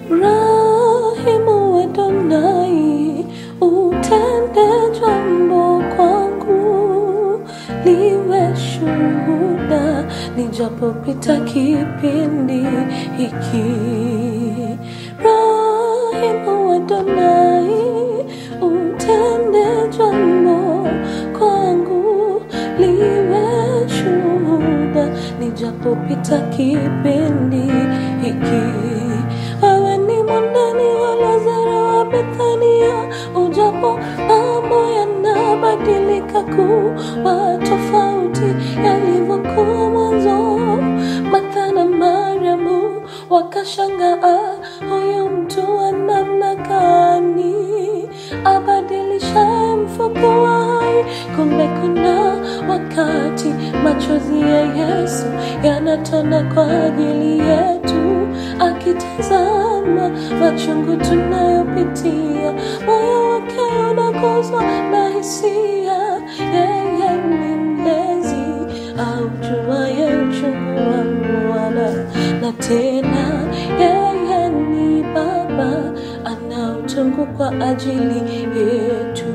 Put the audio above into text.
Rahimu Adonai, utende jambo kwangu, liwe shuhuda nijapopita kipindi hiki. Rahimu Adonai, utende jambo kwangu, liwe shuhuda nijapopita kipindi hiki. Wewe ni mwandani wa Lazaro wa Bethania, ujapo mambo yanabadilika kuwa tofauti yalivyokuwa mwanzo. Martha na Mariamu wakashangaa, huyu mtu wa namna gani abadilisha mfupa wa hai? Kumbe kuna wakati machozi ya Yesu yanatona kwa ajili yetu, akitazama machungu tunayopitia, moyo wake unaguswa na hisia. Yeye ni mlezi aujuaye uchungu wa mwana, na tena yeye ni Baba ana uchungu kwa ajili yetu.